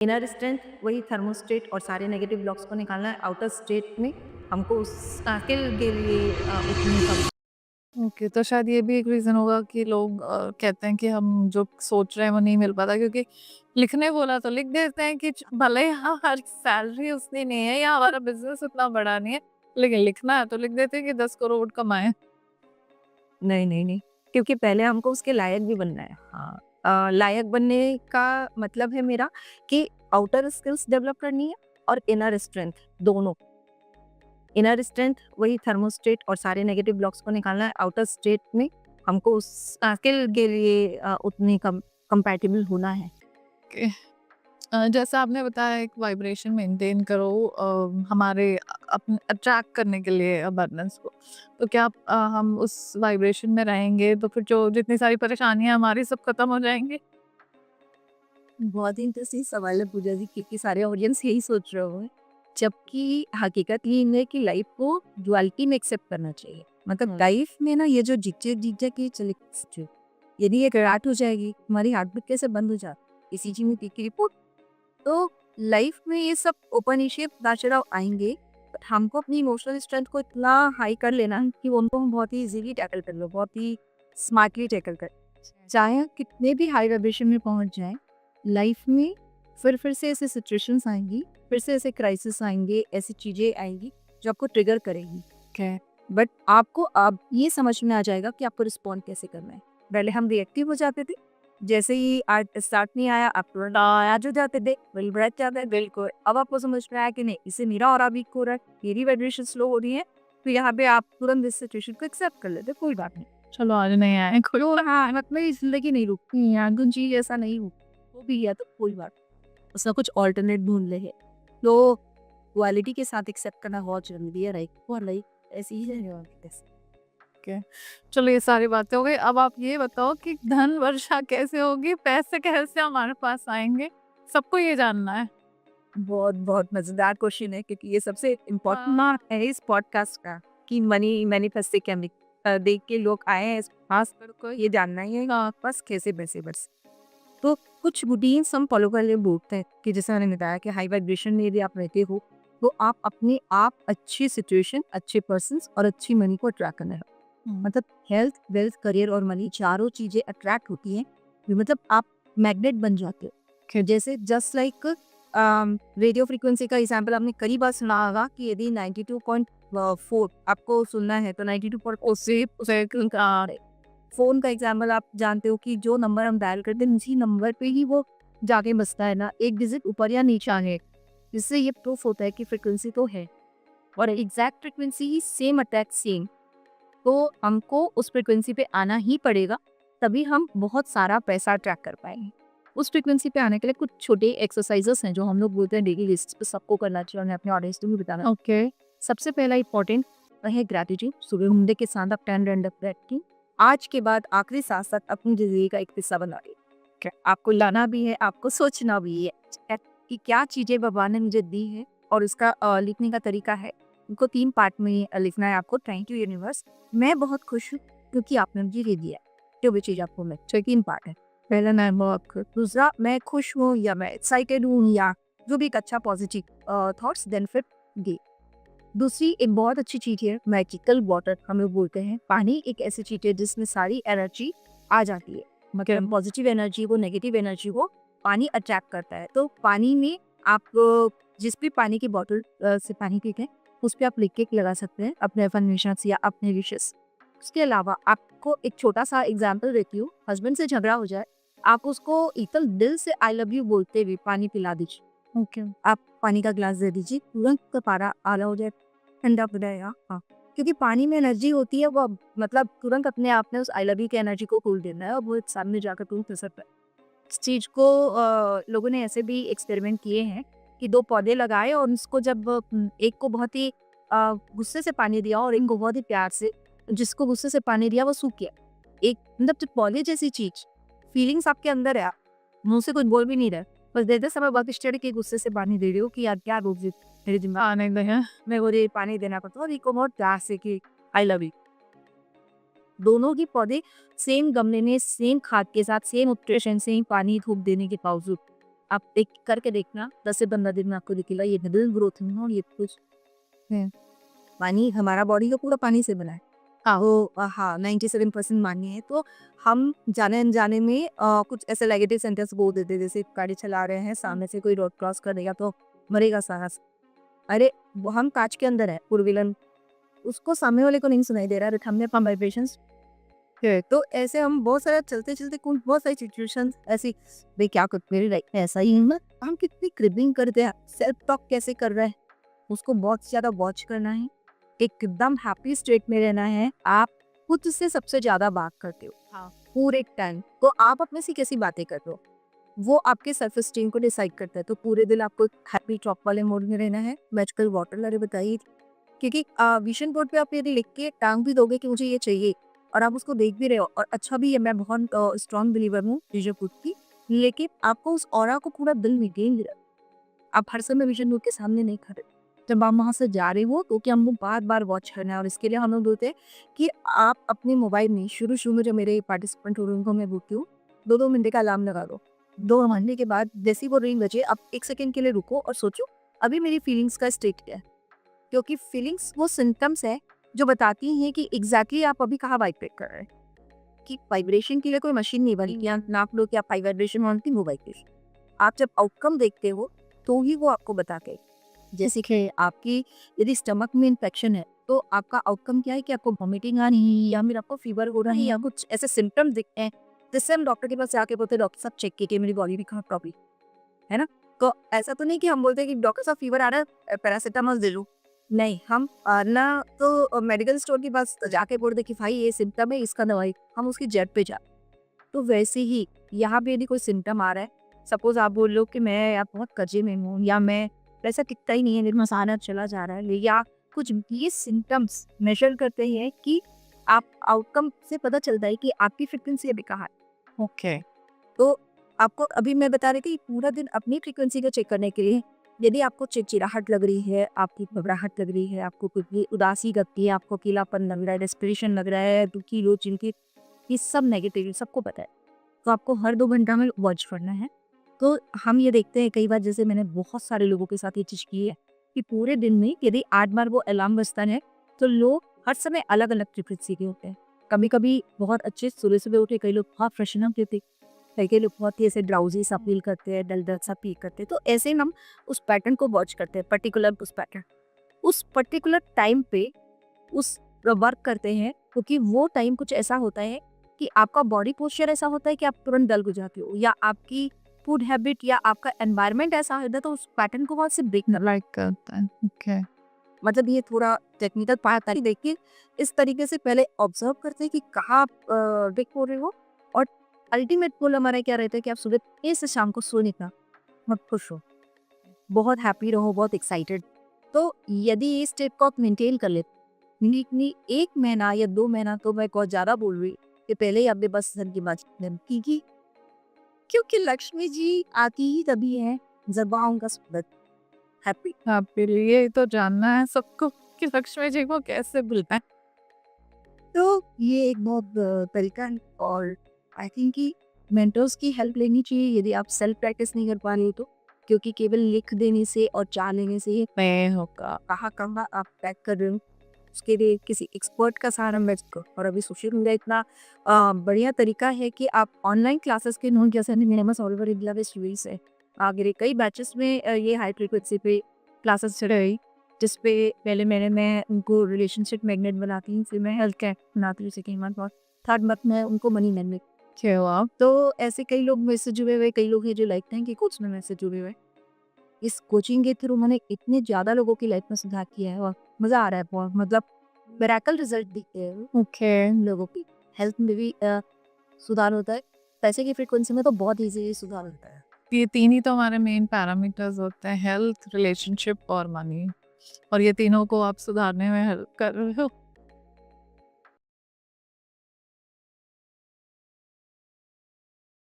Inner strength वही thermostat और सारे नेगेटिव ब्लॉक्स को निकालना है। आउटर स्टेट में हमको उस स्किल के लिए उतनी कम। ओके, तो शायद ये भी एक रीज़न होगा कि लोग कहते हैं कि हम जो सोच रहे हैं वो नहीं मिल पाता, क्योंकि लिखने बोला तो लिख देते हैं कि भले ही हमारी सैलरी उतनी नहीं है या हमारा बिज़नेस उतना बड़ा नहीं है, लेकिन लिखना है तो लिख देते हैं कि 10 करोड़ कमाएँ। नहीं, नहीं, नहीं, क्योंकि पहले हमको उसके लायक भी बनना है। हाँ, लायक बनने का मतलब है मेरा कि आउटर स्किल्स डेवलप करनी है और इनर स्ट्रेंथ दोनों। इनर स्ट्रेंथ वही थर्मोस्टेट और सारे नेगेटिव ब्लॉक्स को निकालना है। आउटर स्टेट में हमको उस स्किल के लिए उतनी कंपैटिबल होना है। ओके। जैसा आपने बताया एक वाइब्रेशन मेंटेन करो हमारे अपने अट्रैक्ट करने के लिए अबंडेंस को। तो क्या हम उस वाइब्रेशन में रहेंगे तो फिर जो जितनी सारी परेशानियाँ हमारी सब खत्म हो जाएँगी? बहुत ही इंटरेस्टिंग सवाल है पूजा जी, क्योंकि सारे ऑडियंस यही सोच रहे होंगे। जबकि हकीकत ये है कि लाइफ को डुअलिटी में एक्सेप्ट करना चाहिए। मतलब लाइफ में ना ये जो झिकझक ये चले, यदि ये घाट हो जाएगी, हमारी हार्ट बीट कैसे बंद हो जाती, ईसीजी में पीक की रिपोर्ट। तो लाइफ में ये सब ओपन इश्यू उतार-चढ़ाव आएँगे, बट हमको अपनी इमोशनल स्ट्रेंथ को इतना हाई कर लेना है कि उनको हम बहुत ही ईज़िली टैकल कर लो, बहुत ही स्मार्टली टैकल कर। चाहे कितने भी हाई वाइब्रेशन में पहुँच जाएँ, लाइफ में फिर से ऐसी सिचुएशंस आएँगी, फिर से ऐसे क्राइसिस आएँगे, ऐसी चीज़ें आएँगी जो आपको ट्रिगर करेंगी। ओके। बट आपको अब ये समझ में आ जाएगा कि आपको रिस्पॉन्ड कैसे करना है। पहले हम रिएक्टिव हो जाते थे, जैसे ही आज स्टार्ट नहीं आया आप तुरंत आज हो जाते थे, बढ़ जाता है दिल को। अब आपको समझ में आया कि नहीं, इससे मेरा ऑरा वीक हो रहा है, मेरी वाइब्रेशन स्लो हो रही है, तो यहाँ पे आप तुरंत इस सिचुएशन को एक्सेप्ट कर लेते, कोई बात नहीं। चलो आज नहीं आए कोई। तो हाँ, मतलब ये ज़िंदगी नहीं रुकती है, कोई चीज़ ऐसा नहीं हो, वो भी है तो कोई बात नहीं, उसका कुछ ऑल्टरनेट ढूँढ लेंगे। तो क्वालिटी के साथ एक्सेप्ट करना बहुत ज़रूरी है, लाइक ऐसी ही है और कैसे। ओके। चलो ये सारी बातें हो गई। अब आप ये बताओ कि धन वर्षा कैसे होगी? पैसे कैसे हमारे पास आएँगे? सबको ये जानना है। बहुत मज़ेदार क्वेश्चन है, क्योंकि ये सबसे इम्पोर्टेंट हाँ। ना है इस पॉडकास्ट का कि मनी मैनिफेस्ट से देख के लोग आए हैं, खास कर को ये जानना ही है कि आपके पास कैसे पैसे बरसे। तो कुछ रूटीन्स हम फॉलो करने बोलते हैं कि जैसे मैंने बताया कि हाई वाइब्रेशन में यदि आप रहते हो, तो आप अपने आप अच्छी सिचुएशन, अच्छे पर्सन्स और अच्छी मनी को अट्रैक्ट करना है। हुँ। मतलब हेल्थ, वेल्थ, करियर और मनी चारों चीज़ें अट्रैक्ट होती हैं, मतलब आप मैग्नेट बन जाते हो। ओके। जैसे जस्ट लाइक रेडियो फ्रीक्वेंसी का एग्जांपल आपने कई बार सुना होगा कि यदि 92.4 आपको सुनना है तो 92.4 उसी उसे फ़ोन का एग्जांपल आप जानते हो कि जो नंबर हम डायल करते हैं उसी नंबर पे ही वो जाके बजता है ना, एक डिजिट ऊपर या नीचे है। जिससे ये प्रूफ होता है कि फ्रीक्वेंसी तो है और exact frequency same attack same. तो हमको उस फ्रीक्वेंसी पे आना ही पड़ेगा, तभी हम बहुत सारा पैसा ट्रैक कर पाएँगे। उस फ्रीक्वेंसी पे आने के लिए कुछ छोटे एक्सरसाइज़ेज़ हैं जो हम लोग बोलते हैं डेली बेसिस पे सबको करना चाहिए और मैं अपने ऑडियंस को भी बताना। ओके। सबसे पहला इम्पोर्टेंट है ग्रैटिट्यूड। सुबह उठने के साथ आप 10 रैंडम ग्रैटिट्यूड आज के बाद आखिरी सांस तक अपनी ज़िंदगी का एक हिस्सा बना लीजिए। क्या आपको लाना भी है, आपको सोचना भी है कि क्या चीज़ें भगवान ने मुझे दी है और उसका लिखने का तरीका है। उनको 3 पार्ट में लिखना है आपको। थैंक यू यूनिवर्स, मैं बहुत खुश हूँ क्योंकि आपने मुझे ये दिया। जो भी चीज़ आपको मिले, तो 3 पार्ट है। पहला मैं बहुत खुश, दूसरा मैं खुश हूँ या मैं एक्साइटेड हूँ या जो भी एक अच्छा पॉजिटिव थॉट्स, देन फिर गे। दूसरी एक बहुत अच्छी चीज़ है मैजिकल वाटर, हम लोग बोलते हैं पानी एक ऐसी चीज़ है जिसमें सारी एनर्जी आ जाती है। मतलब पॉजिटिव एनर्जी को, नेगेटिव एनर्जी को पानी अट्रैक्ट करता है। तो पानी में आप जिस भी पानी की बॉटल से पानी पीते हैं उस पे आप लिख के लगा सकते हैं अपने अफर्मेशंस या अपने विशेस। उसके अलावा आपको एक छोटा सा एग्जाम्पल देती हूँ। हस्बैंड से झगड़ा हो जाए, आप उसको इतने दिल से आई लव यू बोलते हुए पानी पिला दीजिए। ओके। आप पानी का ग्लास दे दीजिए, तुरंत का पारा आला हो जाए, ठंडा हो जाएगा। हाँ, क्योंकि पानी में एनर्जी होती है, वो मतलब तुरंत अपने आप ने उस आई लव यू की एनर्जी को कूल देना है और वो सामने जाकर तुरंत असर। इस चीज़ को लोगों ने ऐसे भी एक्सपेरिमेंट किए हैं कि 2 पौधे लगाए और उसको जब एक को बहुत ही गुस्से से पानी दिया और एक को बहुत ही प्यार से, जिसको गुस्से से पानी दिया वो सूख गया। एक मतलब जो पौधे जैसी चीज़, फीलिंग्स आपके अंदर है, आप मुँह से कुछ बोल भी नहीं रहे, बस देते समय बहुत स्टेडी के गुस्से से पानी दे रही हो कि यार क्या रोक दी मेरे दिमाग आने दे हैं। में, वो ये पानी देना पड़ता है और एक को बहुत प्यार से कि आई लव यू। दोनों ही पौधे सेम गमले में सेम खाद के साथ सेम न्यूट्रिशन सेम पानी धूप देने के बावजूद आप एक करके देखना 10 से 15 दिन में आपको दिखेगा ये डबल ग्रोथ है और ये कुछ पानी हमारा बॉडी का पूरा पानी से बना है। हाँ। वो हाँ 97% पानी है। तो हम जाने अनजाने में कुछ ऐसे नेगेटिव सेंटेंस बोल देते हैं, जैसे गाड़ी चला रहे हैं सामने से कोई रोड क्रॉस कर देगा तो मरेगा साहस। अरे वो हम कांच के अंदर है फोर व्हीलर, उसको सामने वाले को नहीं सुनाई दे रहा, बट हमने अपना वाइब्रेशंस। तो ऐसे हम बहुत सारा चलते चलते कुछ बहुत सारी सिचुएशंस ऐसी, भाई क्या कुछ मेरी लाइफ में ऐसा ही है ना, हम कितनी क्रिबिंग करते हैं, सेल्फ टॉक कैसे कर रहे हैं, उसको बहुत ज्यादा वॉच करना है। एकदम हैप्पी स्टेट में रहना है। आप खुद से सबसे ज्यादा बात करते हो हाँ। पूरे टाइम, तो आप अपने से कैसी बातें कर रहे हो वो आपके सेल्फ स्टीम को डिसाइड करता है। तो पूरे दिन आपको हैप्पी टॉक वाले मोड में रहना है। मैजिकल वाटर लारे बताइए, क्योंकि विजन बोर्ड पे आप यदि लिख के टांग भी दोगे कि मुझे ये चाहिए और आप उसको देख भी रहे हो और अच्छा भी है, मैं बहुत स्ट्रॉन्ग बिलीवर हूँ विजन बोर्ड की, लेकिन आपको उस ऑरा को पूरा दिल में गेंद रहा, आप हर समय विजन बोर्ड के सामने नहीं खड़े। जब आप वहाँ से जा रहे हो तो क्या हमको बार बार वॉच करना है, और इसके लिए हम लोग बोलते हैं कि आप अपने मोबाइल में शुरू में जो मेरे पार्टिसिपेंट हो रहे हैं उनको मैं बोलती हूँ 2-2 मिनट का अलार्म लगा दो। 2 घंटे के बाद जैसे ही वो रिंग बजे आप 1 सेकंड के लिए रुको और सोचो अभी मेरी फीलिंग्स का स्टेट क्या है, क्योंकि फीलिंग्स वो सिम्टम्स है जो बताती हैं कि एग्जैक्टली आप अभी कहाँ वाइब्रेट कर रहे हैं। कि वाइब्रेशन के लिए कोई मशीन नहीं बनी या नाप लो कि आप हाई वाइब्रेशन मानती हो वाइब्रेशन, आप जब आउटकम देखते हो तो ही वो आपको बताते हैं। जैसे कि आपकी यदि स्टमक में इन्फेक्शन है तो आपका आउटकम क्या है कि आपको वॉमिटिंग आ रही है या फिर आपको फीवर हो रहा है या कुछ ऐसे सिम्टम्स दिखते हैं, जिससे हम डॉक्टर के पास जाके बोलते हैं डॉक्टर साहब चेक कीजिए मेरी बॉडी में कहाँ प्रॉब्लम है ना। तो ऐसा तो नहीं कि हम बोलते हैं कि डॉक्टर साहब फीवर आ रहा है पैरासीटामोल दे दो, नहीं हम ना तो मेडिकल स्टोर के पास जाके बोलते कि भाई ये सिम्टम है इसका दवाई, हम उसकी जड़ पे जा। तो वैसे ही यहाँ पे यदि कोई सिम्टम आ रहा है, सपोज आप बोल लो कि मैं यार बहुत कर्जे में हूँ या मैं पैसा टिकता ही नहीं है, मेरा मसाना चला जा रहा है, या कुछ ये सिम्टम्स मेजर करते हैं कि आप आउटकम से पता चलता है कि आपकी फ्रिक्वेंसी अभी कहाँ है। ओके। तो आपको अभी मैं बता रही थी पूरा दिन अपनी फ्रीक्वेंसी को चेक करने के लिए, यदि आपको चिड़चिड़ाहट लग रही है, आपकी घबराहट लग रही है, आपको कुछ भी उदासी लगती है, आपको अकेलापन लग रहा है, डेस्परेशन लग रहा है, दुखी लो चिंतित, ये सब नेगेटिव सबको पता है। तो आपको हर 2 घंटा में वॉच करना है। तो हम ये देखते हैं कई बार, जैसे मैंने बहुत सारे लोगों के साथ ये चीज़ की है कि पूरे दिन में यदि 8 बार वो अलार्म बजता है तो लोग हर समय अलग-अलग फ्रीक्वेंसी के होते हैं। कभी-कभी बहुत अच्छे सुबह-सुबह उठे, कई लोग बहुत फ्रेशन अप होते, कई लोग बहुत ही ऐसे ड्राउजी सा फील करते हैं, डल-डल सा फील करते हैं। तो ऐसे हम उस पैटर्न को वॉच करते हैं, पर्टिकुलर उस पैटर्न, उस पर्टिकुलर टाइम पे उस वर्क करते हैं, क्योंकि वो टाइम कुछ ऐसा होता है कि आपका बॉडी पोस्चर ऐसा होता है कि आप तुरंत डल हो जाते हो, या आपकी फूड हैबिट या आपका एनवायरनमेंट ऐसा होता है तो उस पैटर्न को वहाँ से ब्रेक करना। लाइक करता है। ओके। मतलब ये थोड़ा टेक्निकल पार्ट है, देखिए इस तरीके से पहले ऑब्जर्व करते हैं कि कहाँ आप ब्रेक हो रहे हो, और अल्टीमेट गोल हमारा क्या रहता है कि आप सुबह 6 से शाम को सोने का मत खुश हो, बहुत हैप्पी रहो, बहुत एक्साइटेड। तो यदि ये स्टेप को आप मेंटेन कर लेते, नी 1 महीना या 2 महीना, तो मैं बहुत ज़्यादा बोल रही कि पहले ही आपने बस धन की बात की, क्योंकि लक्ष्मी जी आती ही तभी है जब उनका स्वागत हैप्पी। आपके लिए तो जानना है सबको कि लक्ष्मी जी को कैसे भूलना है। तो ये एक बहुत तरीका है, और आई थिंक कि मेंटर्स की हेल्प लेनी चाहिए यदि आप सेल्फ प्रैक्टिस नहीं कर पा रहे हो तो, क्योंकि केवल लिख देने से और चाह लेने से ये नहीं होगा। कहाँ आप पैक कर रहे हो, उसके लिए किसी एक्सपर्ट का सहारा मत करो। और अभी सोशल मीडिया इतना बढ़िया तरीका है कि आप ऑनलाइन क्लासेस के नोट, जैसे मिनिमस ऑलिवर इंडिया सीरीज है आगे कई बैचेस में ये हाई फ्रीक्वेंसी पे क्लासेस चल रही, जिसपे पहले मैं उनको रिलेशनशिप मैग्नेट बनाती हूँ, फिर मैं हेल्थ कैट बनाती हूँ, सेकेंड मंथ और थर्ड मंथ में उनको मनी मैग्नेट। क्या हुआ? तो ऐसे कई लोग मेरे जुड़े हुए, कई लोग हैं जो लाइफ टाइम के कोच में मेरे से जुड़े हुए। इस कोचिंग के थ्रू मैंने इतने ज़्यादा लोगों की लाइफ में सुधार किया है और मज़ा आ रहा है बहुत, मतलब मिरेकल रिजल्ट दिखते हैं ओके। लोगों की हेल्थ में भी सुधार होता है, पैसे की फ्रीक्वेंसी में तो बहुत ईज़िली सुधार होता है। ये 3 ही तो हमारे मेन पैरामीटर्स होते हैं, हेल्थ, रिलेशनशिप और मनी। और ये तीनों को आप सुधारने में हेल्प कर रहे हो।